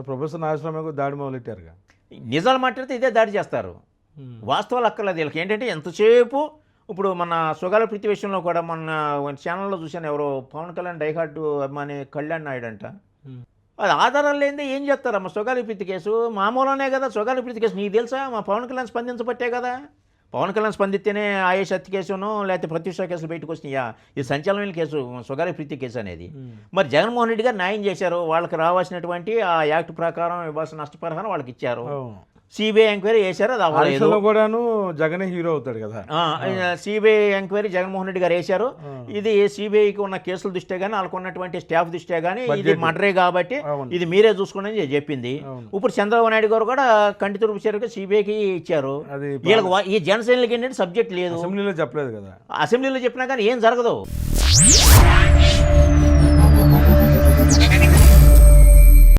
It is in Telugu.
ప్రొఫెసర్ నాగేశ్వరరావు దాడి మొదలెట్టారుగా. నిజాలు మాట్లాడితే ఇదే దాడి చేస్తారు. వాస్తవాలు అక్కర్లేదు వీళ్ళకి. ఏంటంటే ఎంతసేపు ఇప్పుడు మన సుగాల ప్రీతి విషయంలో కూడా మొన్న ఛానల్లో చూశాను, ఎవరో పవన్ కళ్యాణ్ డైహార్డ్ అభిమాని కళ్యాణ్ నాయుడు అంట. అది ఆధారాలు లేనిదే ఏం చేస్తారమ్మా? సుగాలి ప్రీతి కేసు మామూలునే కదా. సుగాలి ప్రీతి కేసు నీకు తెలుసా? మా పవన్ కళ్యాణ్ స్పందించబట్టే కదా. పవన్ కళ్యాణ్ స్పందిస్తేనే ఆయేష్ హత్య కేసును లేకపోతే ప్రత్యూష కేసులు బయటకు వచ్చినాయా? ఇది సంచలనమైన కేసు సుగాలి ప్రీతి కేసు అనేది. మరి జగన్మోహన్ రెడ్డి గారు న్యాయం చేశారు. వాళ్ళకి రావాల్సినటువంటి ఆ యాక్ట్ ప్రకారం ఇవ్వాల్సిన నష్టపరిహారం వాళ్ళకి ఇచ్చారు. సిబిఐ ఎంక్వైరీ చేశారు, అది అవ్వలేదు. కూడాను జగనే హీరో అవుతాడు కదా. సిబిఐ ఎంక్వైరీ జగన్మోహన్ రెడ్డి గారు వేశారు. ఇది సిబిఐకి ఉన్న కేసుల దృష్ట్యా కానీ వాళ్ళకు ఉన్నటువంటి స్టాఫ్ దృష్ట్యా కానీ ఇది మర్డరే కాబట్టి ఇది మీరే చూసుకోండి అని చెప్పింది. ఇప్పుడు చంద్రబాబు నాయుడు గారు కూడా కంటి తురుపు చర్యగా సిబిఐకి ఇచ్చారు. వీళ్ళకి ఈ జనసేనలకి ఏంటంటే సబ్జెక్ట్ లేదు. అసెంబ్లీలో చెప్పలేదు కదా. అసెంబ్లీలో చెప్పినా కానీ ఏం జరగదు.